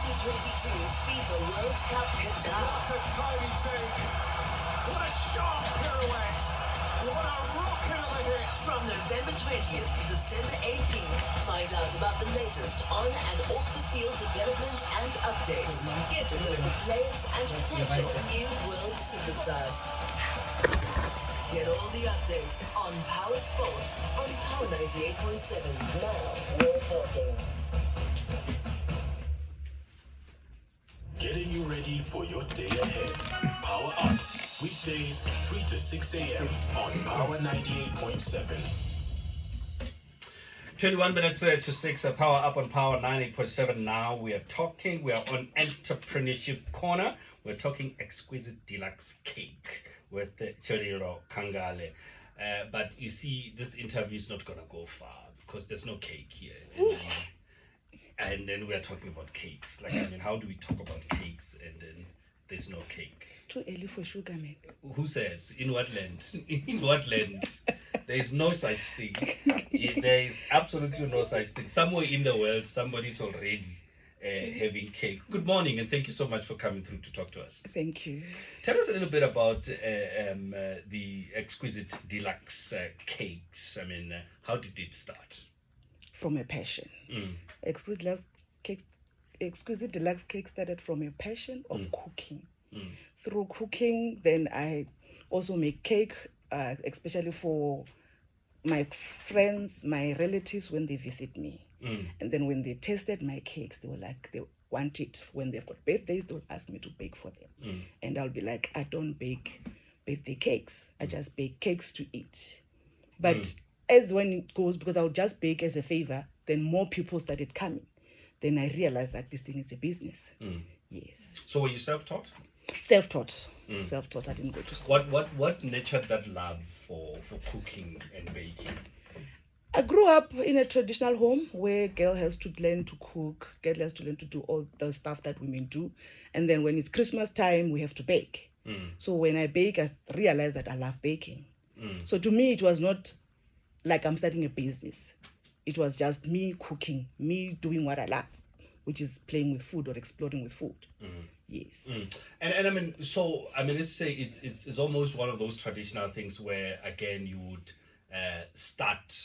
2022 FIFA World Cup Qatar. What a tiny take. What a sharp pirouette. What a rocket of a hit. From November 20th to December 18th, find out about the latest on and off the field developments and updates. Get to know the players and potential new world superstars. Get all the updates on Power Sport on Power 98.7. Now we're talking. Getting you ready for your day ahead. Power Up. Weekdays 3 to 6 a.m. on Power 98.7. 21 minutes to 6, Power Up on Power 98.7. Now we are on Entrepreneurship Corner. We're talking exquisite deluxe cake with Choriro Kangale. But you see, this interview is not going to go far because there's no cake here. And then we are talking about cakes. Like, I mean, how do we talk about cakes and then there's no cake? It's too early for sugar, man. Who says? In what land? In what land? There is no such thing. There is absolutely no such thing. Somewhere in the world, somebody's already having cake. Good morning, and thank you so much for coming through to talk to us. Thank you. Tell us a little bit about the exquisite deluxe cakes. I mean, how did it start? From a passion. Exquisite deluxe cake started from a passion of cooking. Through cooking, then I also make cake, especially for my friends, my relatives when they visit me. And then when they tasted my cakes, they were like, they want it. When they've got birthdays, they would ask me to bake for them. And I'll be like, I don't bake birthday cakes. I just bake cakes to eat. But as when it goes, because I would just bake as a favor, then more people started coming. Then I realized that this thing is a business. Yes. So were you self-taught? Self-taught. Self-taught. I didn't go to school. What nurtured that love for cooking and baking? I grew up in a traditional home where girl has to learn to cook, girl has to learn to do all the stuff that women do. And then when it's Christmas time, we have to bake. So when I bake, I realized that I love baking. So to me, it was not like I'm starting a business. It was just me cooking, me doing what I love, which is playing with food or exploring with food. Yes. And I mean, so I mean, let's say it's almost one of those traditional things where again you would start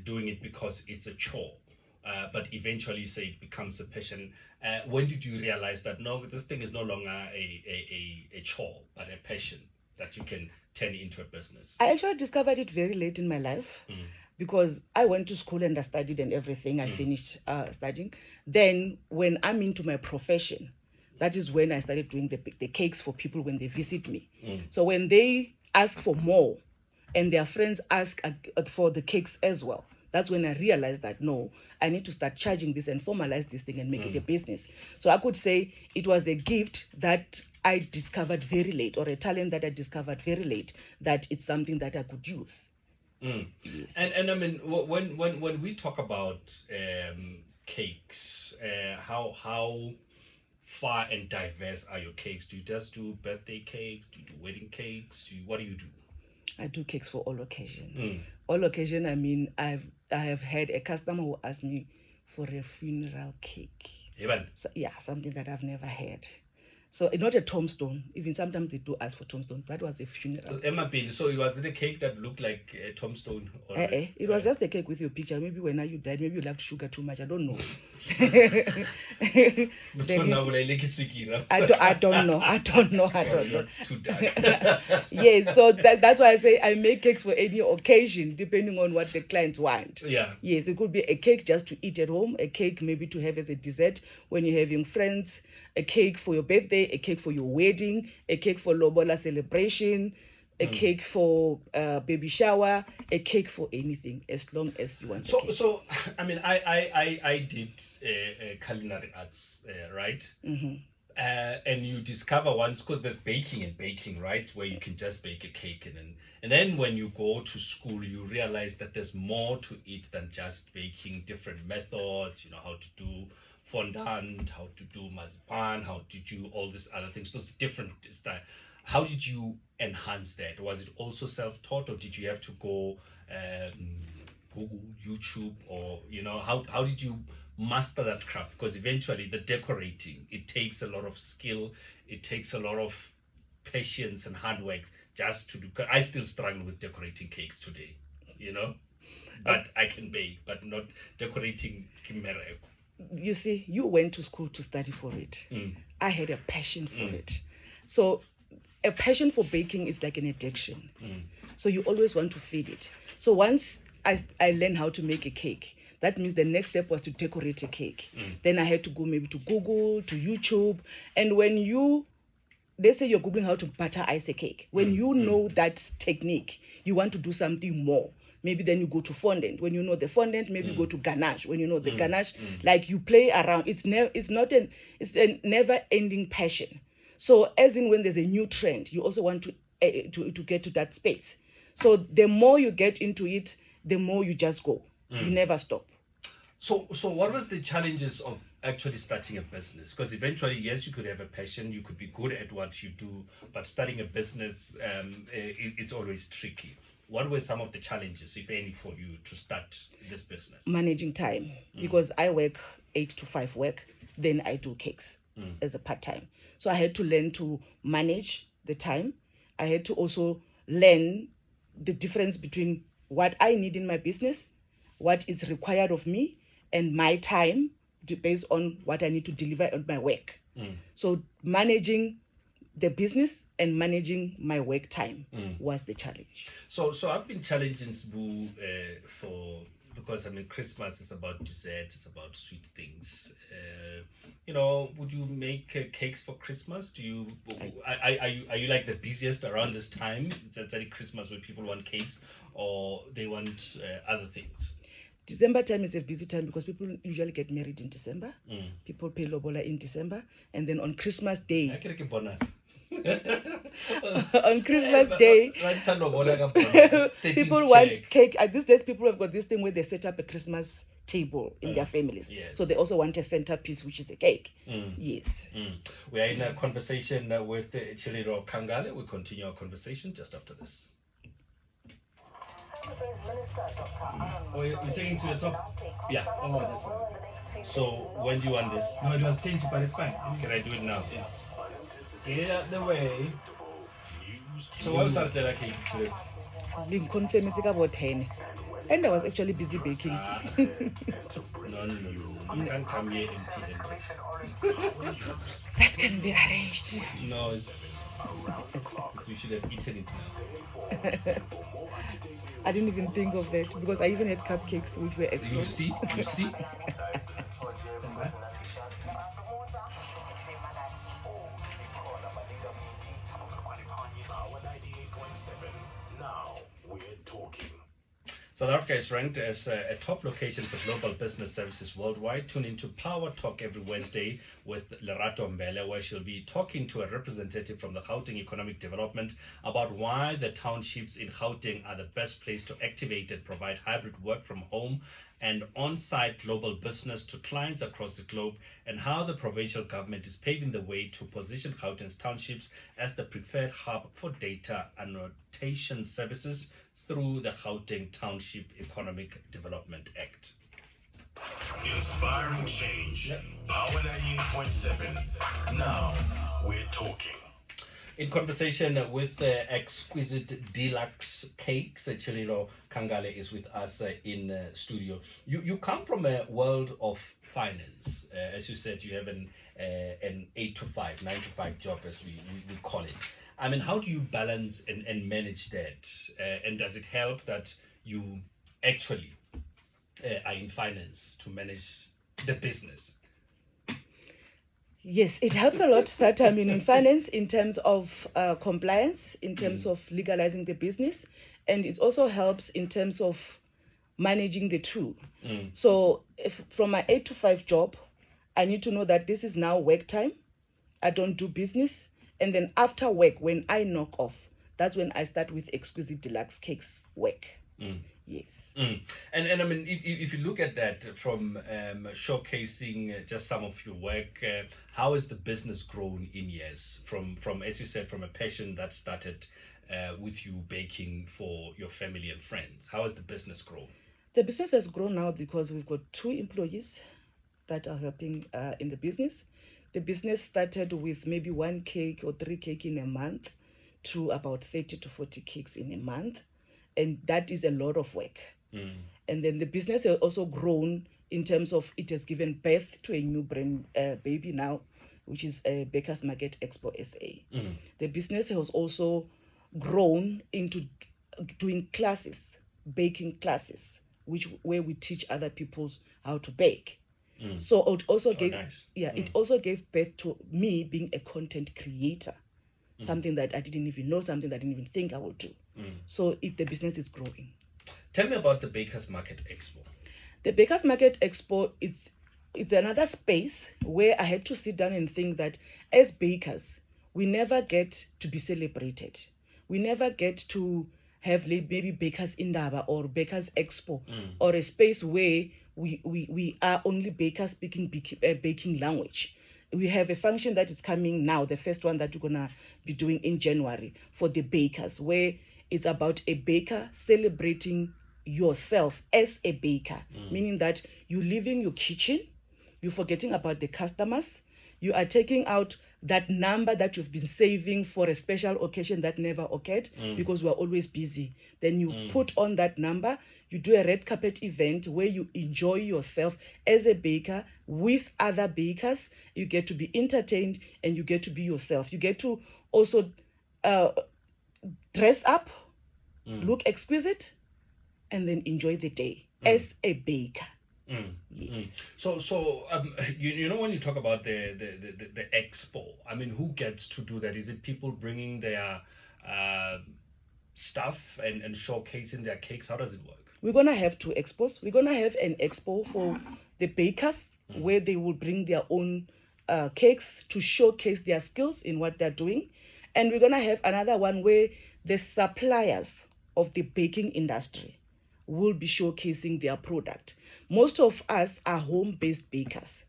doing it because it's a chore, but eventually you say it becomes a passion. When did you realize that no, this thing is no longer a chore but a passion that you can turn into a business? I actually discovered it very late in my life. Because I went to school and I studied and everything. I finished studying. Then when I'm into my profession, that is when I started doing the cakes for people when they visit me. So when they ask for more and their friends ask for the cakes as well, that's when I realized that no, I need to start charging this and formalize this thing and make it a business. So I could say it was a gift that I discovered very late, or a talent that I discovered very late, that it's something that I could use. Yes. And I mean, when we talk about cakes, how far and diverse are your cakes? Do you just do birthday cakes? Do you do wedding cakes? What do you do? I do cakes for all occasion. All occasion, I mean, I have had a customer who asked me for a funeral cake. Even? So, yeah, something that I've never had. So not a tombstone. Even sometimes they do ask for tombstone. That was a funeral. Emma Bill, so was it a cake that looked like a tombstone? Or it was just a cake with your picture. Maybe when you died, maybe you loved sugar too much. I don't know. I don't know. It's too dark. Yes, so that's why I say I make cakes for any occasion, depending on what the clients want. Yeah. Yes, it could be a cake just to eat at home, a cake maybe to have as a dessert when you're having friends, a cake for your birthday, a cake for your wedding, a cake for lobola celebration, a cake for baby shower, a cake for anything, as long as you want. So I mean, I did culinary arts, right? And you discover once, because there's baking and baking, right, where you can just bake a cake, and then when you go to school, you realize that there's more to it than just baking. Different methods, how to do fondant, how to do marzipan, how to do all these other things. So it's different style. How did you enhance that? Was it also self-taught, or did you have to go Google, YouTube, or how did you master that craft? Because eventually the decorating, it takes a lot of skill, it takes a lot of patience and hard work just to do. I still struggle with decorating cakes today, you know, but I can bake, but not decorating kimereko. You see, you went to school to study for it. I had a passion for it. So a passion for baking is like an addiction. So you always want to feed it. So once I learned how to make a cake, that means the next step was to decorate a cake. Then I had to go maybe to Google, to YouTube. And when they say you're Googling how to butter ice a cake. When you know that technique, you want to do something more. Maybe then you go to fondant. When you know the fondant, maybe you go to ganache. When you know the ganache, like you play around. It's a never-ending passion. So as in when there's a new trend, you also want to get to that space. So the more you get into it, the more you just go. You never stop. So what was the challenges of actually starting a business? Because eventually, yes, you could have a passion, you could be good at what you do, but starting a business, it's always tricky. What were some of the challenges, if any, for you to start this business? Managing time, because I work 8 to 5 work, then I do cakes as a part-time. So I had to learn to manage the time. I had to also learn the difference between what I need in my business, what is required of me, and my time based on what I need to deliver on my work. So managing the business and managing my work time was the challenge. So I've been challenging Sbu because I mean Christmas is about dessert, it's about sweet things. Would you make cakes for Christmas? Do you are you like the busiest around this time? That's like Christmas where people want cakes or they want other things? December time is a busy time because people usually get married in December. People pay lobola in December, and then on Christmas Day. I can get bonus. On Christmas Day, people want cake. These days, people have got this thing where they set up a Christmas table in their families. Yes. So they also want a centerpiece, which is a cake. Yes. We are in a conversation with Chiliro Kangale. We'll continue our conversation just after this. Oh, you're taking to the top? Yeah. Oh, that's right. So when do you want this? No, it was changed, but it's fine. Can I do it now? Yeah. Get it out the way. So what was that like today? Being confirmed it's about 10. And I was actually busy baking. No. You can't come here empty-handed. That can be arranged. No, we should have eaten it now. I didn't even think of that because I even had cupcakes which were extra. You see? Now we're talking. South Africa is ranked as a top location for global business services worldwide. Tune into Power Talk every Wednesday with Lerato Mbele, where she'll be talking to a representative from the Gauteng Economic Development about why the townships in Gauteng are the best place to activate and provide hybrid work from home and on-site global business to clients across the globe, and how the provincial government is paving the way to position Gauteng's townships as the preferred hub for data annotation services through the Gauteng Township Economic Development Act. Inspiring change. Power 98.7. Now we're talking. In conversation with Exquisite Deluxe Cakes, Chiliro Kangale is with us in studio. You come from a world of finance. As you said, you have an 8 to 5, 9 to 5 job, as we call it. I mean, how do you balance and manage that? And does it help that you actually are in finance to manage the business? Yes, it helps a lot that I'm in finance in terms of compliance, in terms of legalizing the business, and it also helps in terms of managing the two. So if from my 8 to 5 job, I need to know that this is now work time. I don't do business. And then after work, when I knock off, that's when I start with Exquisite Deluxe Cakes work. Yes. And I mean, if you look at that from showcasing just some of your work, how has the business grown in years? From as you said, from a passion that started with you baking for your family and friends. How has the business grown? The business has grown now because we've got 2 employees. that are helping in the business. The business started with maybe 1 cake or 3 cake in a month to about 30 to 40 cakes in a month. And that is a lot of work. And then the business has also grown in terms of it has given birth to a new brand baby now, which is Baker's Market Expo SA. The business has also grown into doing classes, baking classes, where we teach other people how to bake. So it also it also gave birth to me being a content creator, something that I didn't even know, something that I didn't even think I would do. So the business is growing. Tell me about the Bakers Market Expo. The Bakers Market Expo, it's another space where I had to sit down and think that as bakers, we never get to be celebrated. We never get to have maybe Bakers Indaba or Bakers Expo or a space where we are only bakers speaking baking language. We have a function that is coming now, the first one that we're going to be doing in January for the bakers, where it's about a baker celebrating yourself as a baker, meaning that you're leaving your kitchen, you're forgetting about the customers, you are taking out that number that you've been saving for a special occasion that never occurred because we're always busy. Then you put on that number, you do a red carpet event where you enjoy yourself as a baker with other bakers. You get to be entertained and you get to be yourself. You get to also dress up, look exquisite, and then enjoy the day as a baker. Yes. So you know, when you talk about the expo, I mean, who gets to do that? Is it people bringing their stuff and showcasing their cakes? How does it work? We're going to have 2 expos. We're going to have an expo for the bakers where they will bring their own cakes to showcase their skills in what they're doing. And we're going to have another one where the suppliers of the baking industry will be showcasing their product. Most of us are home-based bakers,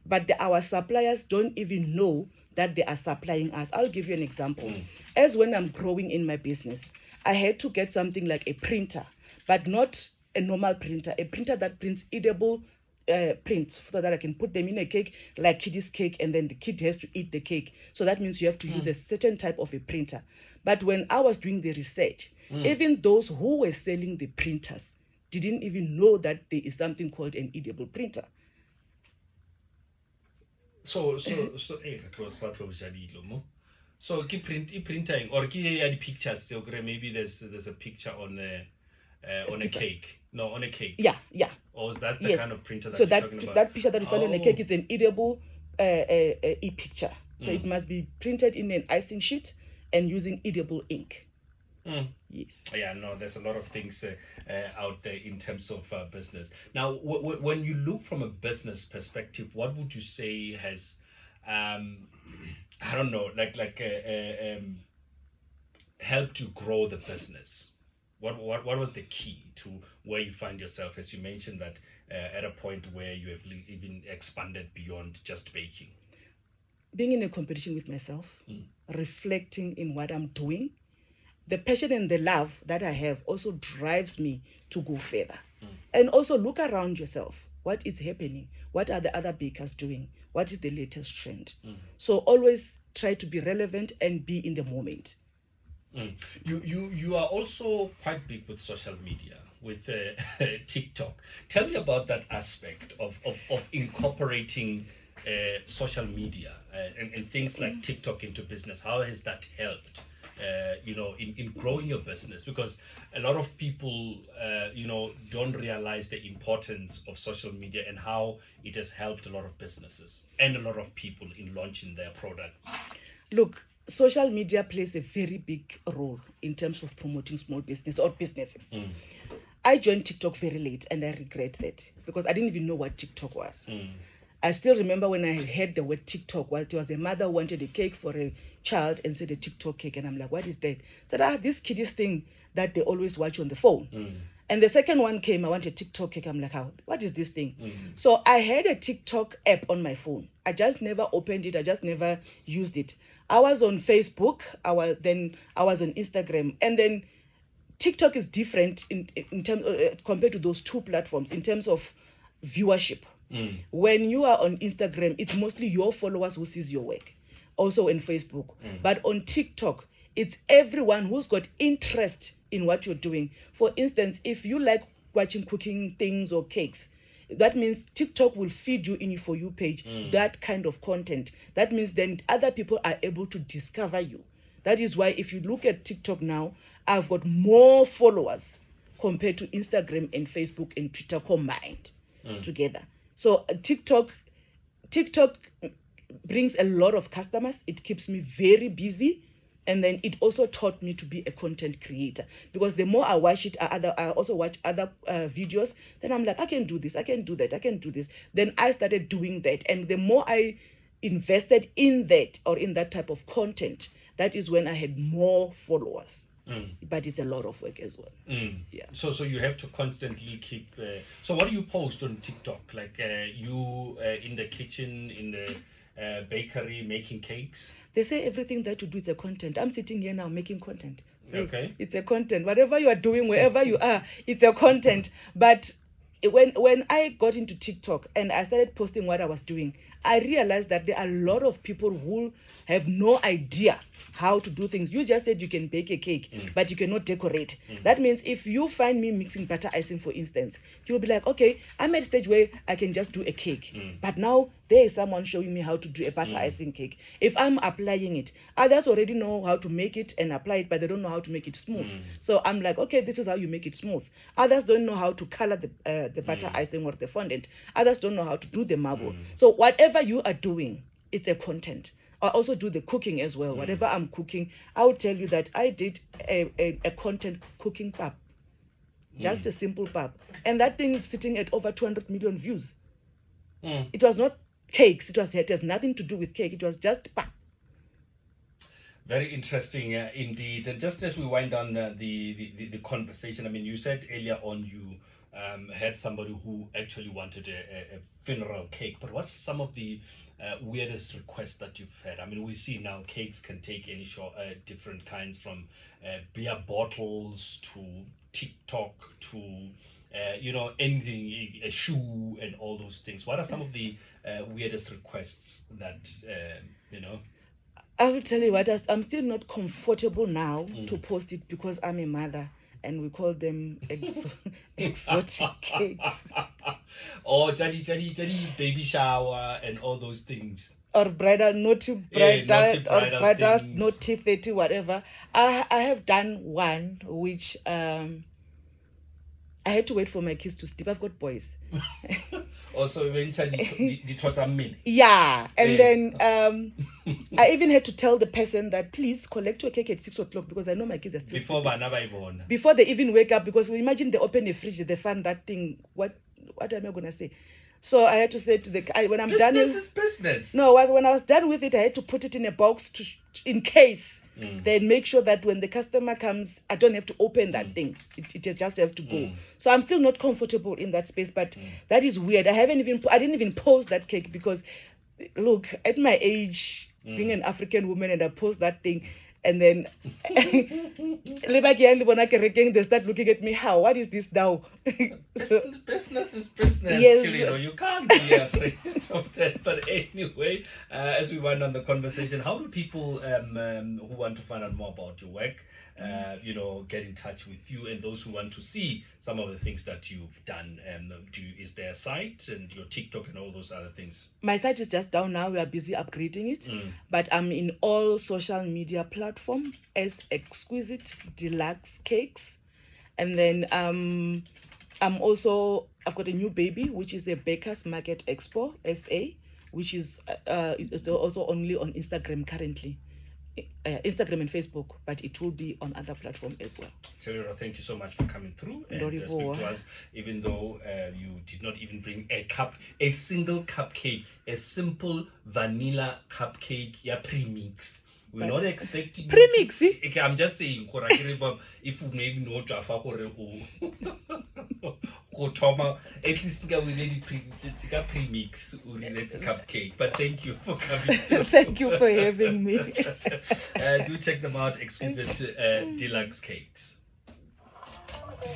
but our suppliers don't even know that they are supplying us. I'll give you an example. As when I'm growing in my business, I had to get something like a printer, but not a normal printer, a printer that prints edible prints so that I can put them in a cake like kid's cake, and then the kid has to eat the cake. So that means you have to use a certain type of a printer. But when I was doing the research, even those who were selling the printers didn't even know that there is something called an edible printer. So printing or pictures. So maybe there's a picture on a cake. No, on a cake. Yeah. Or is that the kind of printer that so you're talking about? that picture that you find on a cake is an edible e-picture. So it must be printed in an icing sheet and using edible ink. Yes. Yeah, no, there's a lot of things out there in terms of business. Now, when you look from a business perspective, what would you say has, I don't know, helped you grow the business? What was the key to where you find yourself, as you mentioned that at a point where you have even expanded beyond just baking? Being in a competition with myself, reflecting in what I'm doing, the passion and the love that I have also drives me to go further. And also look around yourself. What is happening? What are the other bakers doing? What is the latest trend? So always try to be relevant and be in the moment. You are also quite big with social media, with TikTok. Tell me about that aspect of incorporating social media and things like TikTok into business. How has that helped? In growing your business, because a lot of people don't realize the importance of social media and how it has helped a lot of businesses and a lot of people in launching their products. Look, social media plays a very big role in terms of promoting small business or businesses. I joined TikTok very late and I regret that because I didn't even know what TikTok was. I still remember when I heard the word TikTok, it was a mother who wanted a cake for a child and said a TikTok cake. And I'm like, what is that? Said, this kiddies thing that they always watch on the phone. And the second one came, I want a TikTok cake. I'm like, what is this thing? So I had a TikTok app on my phone. I just never opened it. I just never used it. I was on Facebook. I was on Instagram. And then TikTok is different in terms compared to those 2 platforms in terms of viewership. When you are on Instagram, it's mostly your followers who sees your work, also on Facebook. But on TikTok, it's everyone who's got interest in what you're doing. For instance, if you like watching cooking things or cakes, that means TikTok will feed you in your For You page that kind of content. That means then other people are able to discover you. That is why if you look at TikTok now, I've got more followers compared to Instagram and Facebook and Twitter combined together. So TikTok brings a lot of customers. It keeps me very busy. And then it also taught me to be a content creator, because the more I watch it, I also watch other videos. Then I'm like, I can do this, I can do that, I can do this. Then I started doing that. And the more I invested in that or in that type of content, that is when I had more followers. But it's a lot of work as well. Yeah. So you have to constantly keep. So what do you post on TikTok? Like you in the kitchen, in the bakery, making cakes? They say everything that you do is a content. I'm sitting here now making content. Okay. It's a content. Whatever you are doing, wherever you are, it's a content. But when I got into TikTok and I started posting what I was doing, I realized that there are a lot of people who have no idea how to do things. You just said you can bake a cake, but you cannot decorate. That means if you find me mixing butter icing, for instance, you'll be like, okay, I'm at a stage where I can just do a cake. But now there is someone showing me how to do a butter icing cake. If I'm applying it, others already know how to make it and apply it, but they don't know how to make it smooth. So I'm like, okay, this is how you make it smooth. Others don't know how to color the butter icing or the fondant. Others don't know how to do the marble. So whatever you are doing, it's a content. I also do the cooking as well. Whatever I'm cooking, I will tell you that I did a content cooking pap. Just a simple pap. And that thing is sitting at over 200 million views. It was not cakes. It has nothing to do with cake. It was just pap. Very interesting indeed. And just as we wind down the conversation, I mean, you said earlier on you had somebody who actually wanted a funeral cake, but what's some of the weirdest requests that you've had? I mean, we see now cakes can take any different kinds, from beer bottles to TikTok to anything, a shoe and all those things. What are some of the weirdest requests that I will tell you what, I'm still not comfortable now to post it because I'm a mother and we call them exotic cakes. Or daddy, baby shower and all those things. Or bridal, naughty bridal, or bridal, things. naughty 30, whatever. I have done one which I had to wait for my kids to sleep. I've got boys. Also, eventually, the total meal. Yeah, and then I even had to tell the person that please collect your cake at 6 o'clock because I know my kids are still sleeping. Before they even wake up, because imagine they open a fridge, they find that thing. What am I gonna say? So I had to say to the when I'm done with business. No, when I was done with it, I had to put it in a box in case. Then make sure that when the customer comes, I don't have to open that thing. It just have to go. So I'm still not comfortable in that space, but that is weird. I didn't even post that cake because, look, at my age, being an African woman, and I post that thing, and then they start looking at me. What is this now? Business is business. Yes. Actually, you can't be afraid of that. But anyway, as we wind on the conversation, how do people who want to find out more about your work, get in touch with you, and those who want to see some of the things that you've done? Is there a site and your TikTok and all those other things? My site is just down now. We are busy upgrading it, but I'm in all social media platforms as Exquisite Deluxe Cakes, and then I've got a new baby, which is a Bakers Market Expo SA, which is also only on Instagram currently. Instagram and Facebook, but it will be on other platforms as well. Celera, thank you so much for coming through and speak to us, even though you did not even bring a single cupcake, a simple vanilla cupcake, premix. We're not expecting premix. I'm just saying, if you maybe know Jaffa or at least we really premix let's cupcake. But thank you for coming. Thank you for having me. Do check them out, Exquisite Deluxe Cakes. Okay.